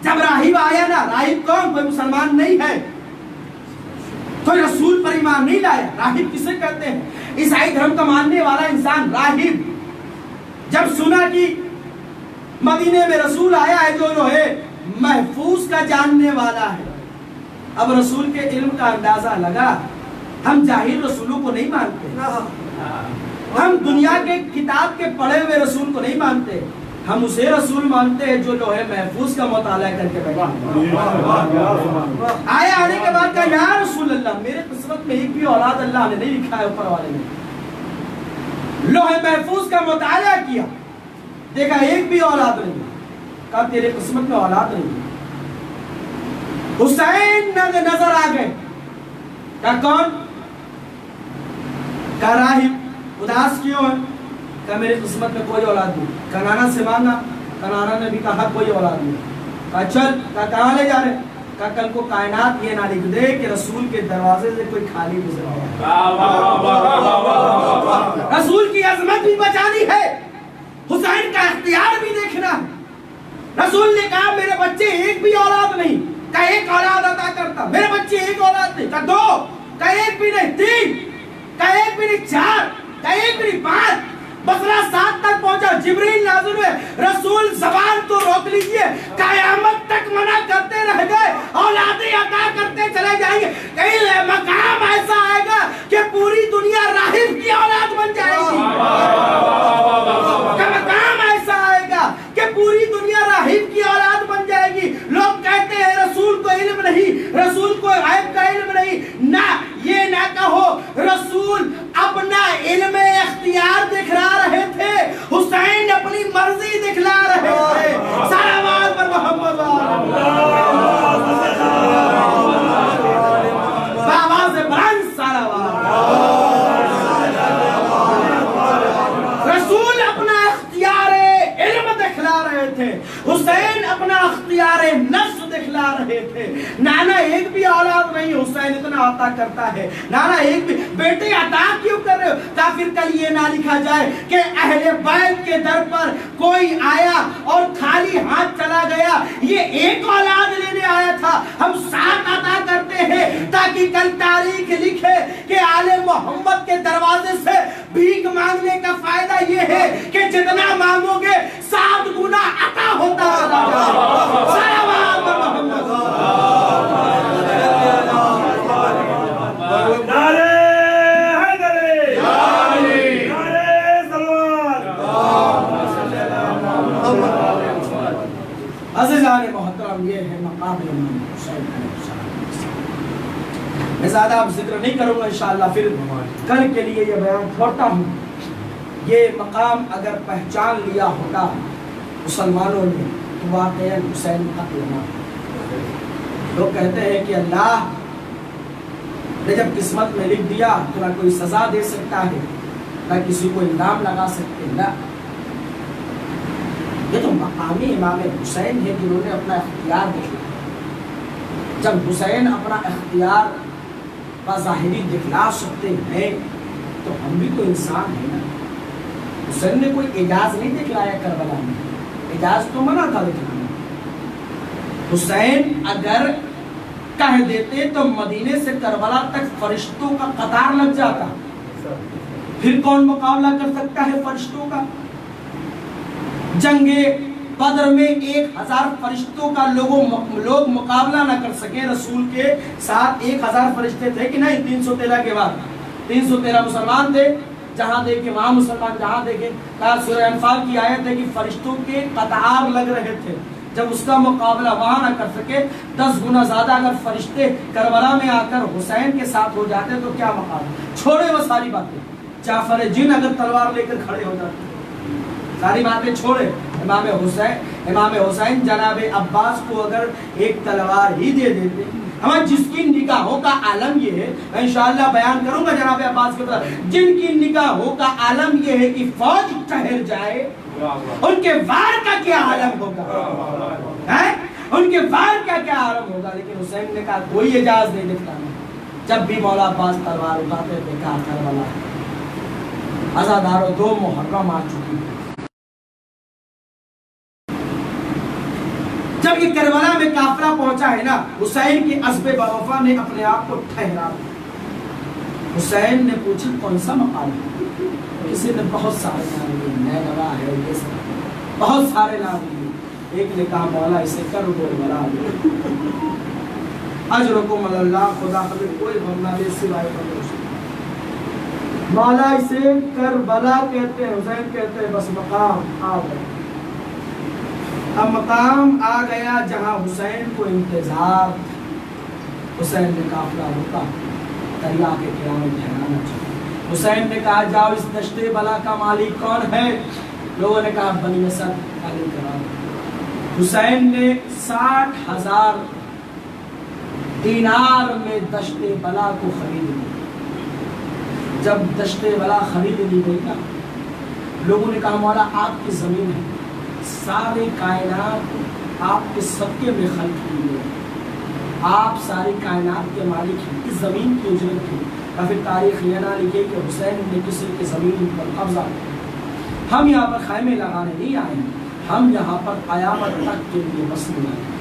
جب راہب آیا نا، راہب کون؟ کوئی مسلمان نہیں ہے، کوئی رسول پر ایمان نہیں لایا۔ راہب کسے کہتے ہیں؟ عیسائی دھرم کا ماننے والا انسان راہب جب سنا کہ مدینے میں رسول آیا ہے جو ہے محفوظ کا جاننے والا ہے، اب رسول کے علم کا اندازہ لگا۔ ہم جاہل رسولوں کو نہیں مانتے، ہم دنیا کے کتاب کے پڑھے ہوئے رسول کو نہیں مانتے، ہم اسے رسول مانتے ہیں جو ہے محفوظ کا مطالعہ کر کے بیٹھا۔ آیا آنے کے بعد کہا یا رسول اللہ، میرے قسمت میں ایک بھی اولاد اللہ نے نہیں لکھا ہے اوپر والے نے۔ لوح محفوظ کا مطالعہ کیا، دیکھا ایک بھی اولاد نہیں، کہا تیرے قسمت میں اولاد نہیں۔ حسین نظر آ گئے، کہا کون؟ کہا راہب، اداس کیوں ہے؟ کہا میرے قسمت میں کوئی اولاد نہیں۔ کہا نانا سے ماننا، کہا نانا نے بھی کہا کوئی اولاد نہیں۔ کہا چل، کہا کہاں لے جا رہے؟ کہا کل کو کائنات یہ نہ لکھ دے کہ رسول کے دروازے سے کوئی خالی گزر گیا۔ رسول کی عظمت بھی بچانی ہے، حسین کا اختیار بھی دیکھنا ہے۔ رسول نے کہا میرے بچے ایک بھی اولاد نہیں، کہا ایک اولاد عطا کرتا۔ میرے بچے ایک اولاد نہیں، کہا 2، کہا ایک بھی نہیں 3، کہا ایک بھی نہیں 4، کہا ایک بھی نہیں 5۔ مسئلہ 7 تک پہنچا، جبریل نازل ہوئے، رسول زبان تو روک لیجئے، قیامت تک منع کرتے رہ گئے، اولادیں عطا کرتے چلے جائیں گے، کہیں مقام ایسا آئے گا کہ پوری دنیا راہب کی اولاد بن جائے گی۔ تھے، حسین اپنا اختیار نفس دکھلا رہے تھے۔ نانا ایک بھی اولاد نہیں، حسین اتنا عطا کرتا ہے، نانا ایک بھی بیٹے عطا کیوں کر رہے ہو؟ تاکہ کل یہ نہ لکھا جائے کہ اہل بیت کے در پر کوئی آیا اور خالی ہاتھ چلا گیا، یہ ایک اولاد لینے آیا تھا، ہم 7 عطا کرتے ہیں تاکہ کل تاریخ لکھے کہ آل محمد کے دروازے سے بھیک مانگنے کا فائدہ یہ ہے کہ جتنا مانگو گے 7 گنا عطا ہوتا چلا جائے۔ صلوات محمد۔ نعرہ حیدری، نعرہ سلوات۔ عزیزان محترم، یہ ہے مقام امام حسین علیہ السلام۔ میں زیادہ اب ذکر نہیں کروں گا، انشاءاللہ پھر کل کے لیے یہ بیان چھوڑتا ہوں۔ یہ مقام اگر پہچان لیا ہوتا مسلمانوں نے تو واقعاً حسین کا امام۔ لوگ کہتے ہیں کہ اللہ نے جب قسمت میں لکھ دیا تو نہ کوئی سزا دے سکتا ہے نہ کسی کو الزام لگا سکتے ہیں۔ یہ تو مقامی امام حسین ہے جنہوں نے اپنا اختیار دکھلایا۔ جب حسین اپنا اختیار ظاہری دکھلا سکتے ہیں تو ہم بھی تو انسان ہیں نا۔ حسین نے کوئی اعجاز نہیں دکھلایا کربلا میں، اعجاز تو منع تھا دکھلانا۔ حسین اگر کہہ دیتے تو مدینے سے کربلا تک فرشتوں کا قطار لگ جاتا، پھر کون مقابلہ کر سکتا ہے فرشتوں کا؟ جنگ بدر میں 1000 فرشتوں کا لوگ مقابلہ نہ کر سکے، رسول کے ساتھ 1000 فرشتے تھے کہ نہیں؟ 313 کے بعد 313 مسلمان تھے، جہاں دیکھیں وہاں مسلمان، جہاں دیکھیں سورہ انفال کی آیت ہے کہ فرشتوں کے قطار لگ رہے تھے۔ جب اس کا مقابلہ وہاں نہ کر سکے، 10 گنا زیادہ اگر فرشتے کربلا میں آ کر حسین کے ساتھ ہو جاتے تو کیا مقابلہ؟ چھوڑے وہ ساری باتیں، جعفر جن اگر تلوار لے کر کھڑے ہو جاتے، ساری باتیں چھوڑے، امام حسین جناب عباس کو اگر ایک تلوار ہی دے دیتے، ہمیں جس کی نگاہوں کا عالم یہ ہے، میں انشاءاللہ بیان کروں گا جناب عباس کے طرف، جن کی نگاہوں کا عالم یہ ہے کہ فوج ٹھہر جائے، ان کے وار کا کیا عالم ہوگا، ان کے وار کا کیا عالم ہوگا۔ لیکن حسین نے کہا کوئی اجازت نہیں دکھلانا۔ جب بھی مولا عباس تلوار اٹھاتے تھے کہا کربلا عزادارو 2 محرم آ چکی ہے۔ جب یہ کربلا میں کافرہ پہنچا ہے نا، حسین کے عزب بوفا نے اپنے آپ کو ٹھہرا۔ حسین نے پوچھا کون سا مقام ہے؟ کسی نے بہت سارے نام لیے، نینوا ہے، یہ سب بہت سارے نام لیے۔ ایک نے کہا مولا اسے کربلا دے، اجرکم اللہ، خدا ہمیں کوئی غم نہ دے سوائے مولا اسے کربلا کہتے ہیں۔ حسین کہتے ہیں بس مقام آ گیا۔ اب مقام آ گیا جہاں حسین کو انتظار۔ حسین نے قافلہ روکا، دریا کے کنارے ٹھہرانا چاہیے۔ حسین نے کہا جاؤ اس دشت بلا کا مالک کون ہے؟ لوگوں نے کہا بنی اسد خالی کرا۔ حسین نے 60,000 دینار میں دشت بلا کو خرید لیا۔ جب دشت بلا خرید لی گئی نا، لوگوں نے کہا مولا آپ کی زمین ہے، ساری کائنات آپ کے صدقے میں خلق کی ہے، آپ ساری کائنات کے مالک ہیں، اس زمین کی اجرت کی۔ یا پھر تاریخ یہ نہ لکھے کہ حسین نے کسی کی زمین پر قبضہ کیا۔ ہم یہاں پر خیمے لگانے نہیں آئے ہیں، ہم یہاں پر قیامت تک کے لیے بسنے آئے ہیں۔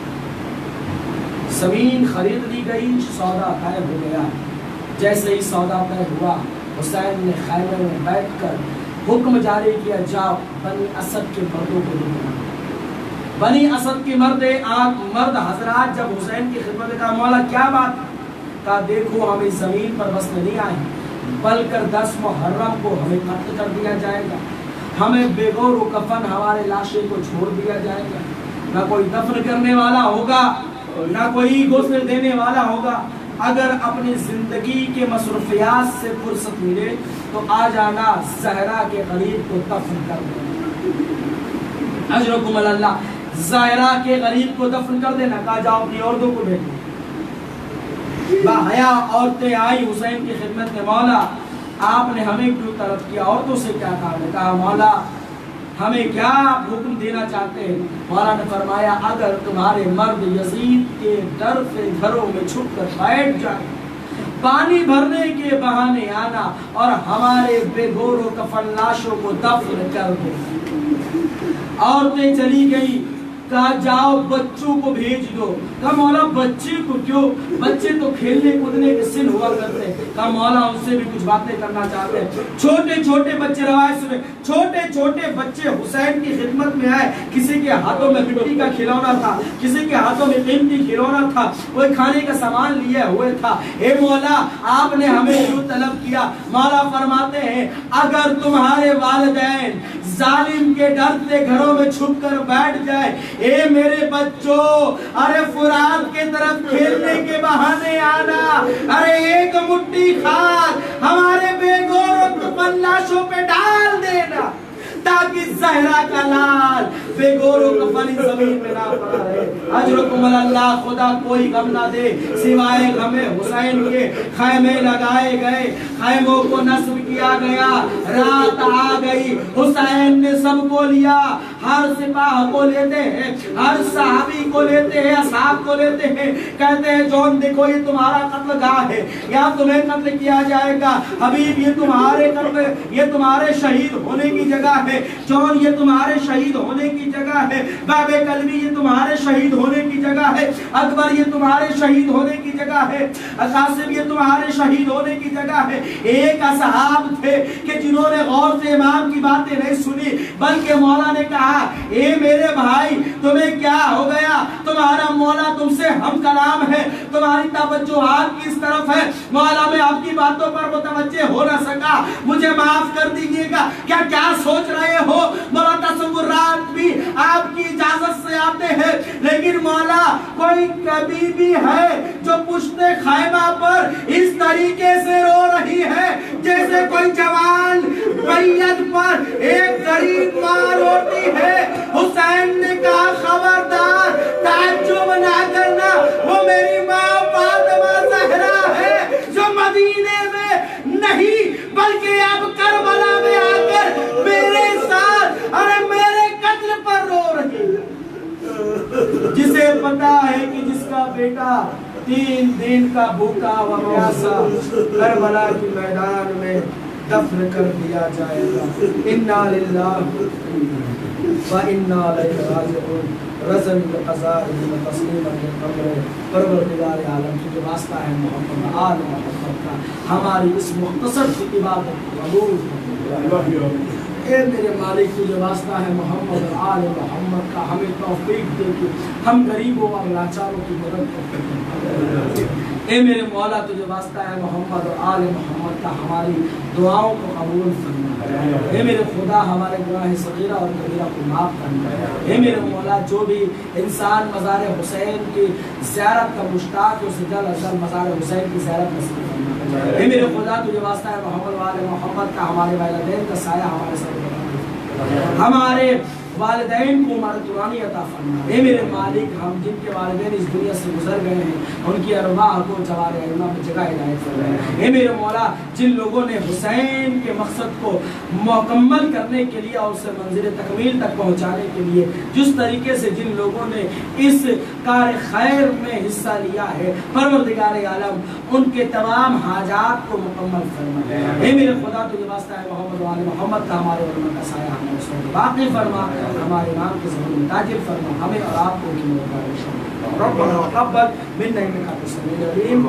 زمین خرید لی گئی، سودا طے ہو گیا۔ جیسے ہی سودا طے ہوا، حسین نے خیمے میں بیٹھ کر حکم جاری کیا جاؤ بنی اسد کے مردوں کو ڈھونڈنا۔ بنی اسد کے مرد حضرات جب حسین کی خدمت میں کہا مولا کیا بات؟ کہا دیکھو ہم اس زمین پر بسنے نہیں آئے، بلکہ 10 محرم کو ہمیں قتل کر دیا جائے گا، ہمیں بے گور و کفن ہمارے لاشیں کو چھوڑ دیا جائے گا، نہ کوئی دفن کرنے والا ہوگا نہ کوئی غسل دینے والا ہوگا۔ اگر اپنی زندگی کے مصروفیات سے فرصت ملے تو آ جانا زہرا کے غریب کو دفن کر دینا۔ اجرکم اللہ، زہرا کے غریب کو دفن کر دینا۔ کہا جاؤ اپنی عورتوں کو بھیجو۔ باحیا عورتیں آئی حسین کی خدمت میں، مولا آپ نے ہمیں کیوں طلب کیا، عورتوں سے کیا کام ہے؟ کہا مولا ہمیں کیا حکم دینا چاہتے ہیں؟ مولا نے فرمایا اگر تمہارے مرد یزید کے ڈر سے گھروں میں چھپ کر بیٹھ جائیں، پانی بھرنے کے بہانے آنا اور ہمارے بے گور و کفن لاشوں کو دفن کر دینا۔ عورتیں چلی گئی، کہا جاؤ بچوں کو بھیج دو۔ کہا مولا بچے کو کیوں؟ بچے تو کھیلنے کودنے کے سن ہوا کرتے ہیں۔ کہا مولا ان سے بھی کچھ باتیں کرنا چاہتے ہیں۔ چھوٹے چھوٹے بچے، روایت سنیں، چھوٹے چھوٹے بچے حسین کی خدمت میں آئے۔ کسی کے ہاتھوں میں مٹی کا کھلونا تھا، کسی کے ہاتھوں میں قیمتی کھلونا تھا، کوئی کھانے کا سامان لیے ہوئے تھا۔ اے مولا آپ نے ہمیں کیوں طلب کیا؟ مولا فرماتے ہیں اگر تمہارے والدین ظالم کے ڈر سے گھروں میں چھپ کر بیٹھ جائے، اے میرے بچوں، ارے فرات کے طرف کھیلنے کے بہانے آنا، ارے ایک مٹھی خاک ہمارے بے گور و کفن لاشوں پہ ڈال دینا تاکہ زہرا کا لال بے گور و کفن زمین میں نہ پڑا رہے۔ اجرکم اللہ، خدا کوئی غم نہ دے سوائے غم حسین کے۔ خیمے لگائے گئے، خیموں کو نصب کیا گیا، رات آ گئی، حسین نے سب کو لیا، ہر سپاہ کو لیتے ہیں، ہر صحابی کو لیتے ہیں، اصحاب کو لیتے ہیں، کہتے ہیں جون دیکھو یہ تمہارا قتل گاہ ہے، یا تمہیں قتل کیا جائے گا، حبیب یہ تمہارے قتل، یہ تمہارے شہید ہونے کی جگہ ہے، جون یہ تمہارے شہید ہونے کی جگہ ہے، باب کلبی یہ تمہارے شہید ہونے کی جگہ ہے، اکبر یہ تمہارے شہید ہونے کی جگہ ہے، قاسم یہ تمہارے شہید ہونے کی جگہ ہے۔ ایک اصحاب تھے کہ جنہوں نے غور سے امام کی باتیں نہیں سنی، بلکہ مولا نے کہا اے میرے بھائی تمہیں کیا ہو گیا؟ تمہارا مولا تم سے ہم کلام ہے، تمہاری توجہات کس طرف ہے؟ مولا میں آپ کی باتوں پر متوجہ ہو نہ سکا، مجھے معاف کر دیجیے گا۔ کیا سوچ رہے ہو؟ مولا تصورات بھی آپ کی اجازت سے آتے ہیں، لیکن مولا کوئی کبھی بھی ہے جو پشت خیمہ پر اس طریقے سے رو رہی ہے جیسے کوئی جوان میت پر ایک غریب ماں روتی ہے۔ حسین نے کہا خبردار، تعجب نہ کرنا، وہ میری ماں فاطمہ زہرا ہے جو مدینے میں نہیں بلکہ اب کربلا میں آ کر میرے ساتھ اور میرے قتل پر رو رہی ہے، جسے پتا ہے کہ جس کا بیٹا 3 دن کا بھوکا و پیاسا کربلا کے میدان میں دفن کر دیا جائے گا۔ انا للہ و انا الیہ راجعون۔ رضن بقضائہ و تسلیما للقبر۔ پروردگار عالم تجھے واسطہ ہے محمد آل محمد کا، ہماری اس مختصر سی عبادت کو قبول فرما۔ اے میرے مالک تجھے واسطہ ہے محمد اور آل محمد کا، ہمیں توفیق دے کہ ہم غریبوں اور لاچاروں کی مدد کرتے ہیں۔ اے میرے مولا تجھے واسطہ ہے محمد اور آل محمد کا، ہماری دعاؤں کو قبول فرما۔ اے میرے خدا ہمارے گناہ صغیرہ اور کبیرہ کو معاف کرنا۔ اے میرے مولا جو بھی انسان مزار حسین کی زیارت کا مشتاق ہے اسے جلد از جلد مزار حسین کی زیارت نصیب فرما۔ اے میرے خدا تجھے واسطہ ہے محمد و آل محمد کا، ہمارے والدین کا سایہ ہمارے سر پر، ہمارے والدین کو مرتبانی عطا فرما۔ اے میرے مالک ہم جن کے والدین اس دنیا سے گزر گئے ہیں ان کی ارواح کو جوار علمہ میں جگہ عنایت فرما۔ اے میرے مولا جن لوگوں نے حسین کے مقصد کو مکمل کرنے کے لیے اور اسے منزل تکمیل تک پہنچانے کے لیے جس طریقے سے جن لوگوں نے اس کار خیر میں حصہ لیا ہے، پروردگار عالم ان کے تمام حاجات کو مکمل فرما۔ اے میرے خدا تجھے واسطہ ہے محمد و آل محمد کا، ہمارے علماء کا سایہ ہمارے سر پر باقی فرما، ہمارے امام کے زمین میں تاجر فرما، ہمیں اور آپ کو کی مدد فرما۔ ربنا تقبل منا انك انت السميع العليم۔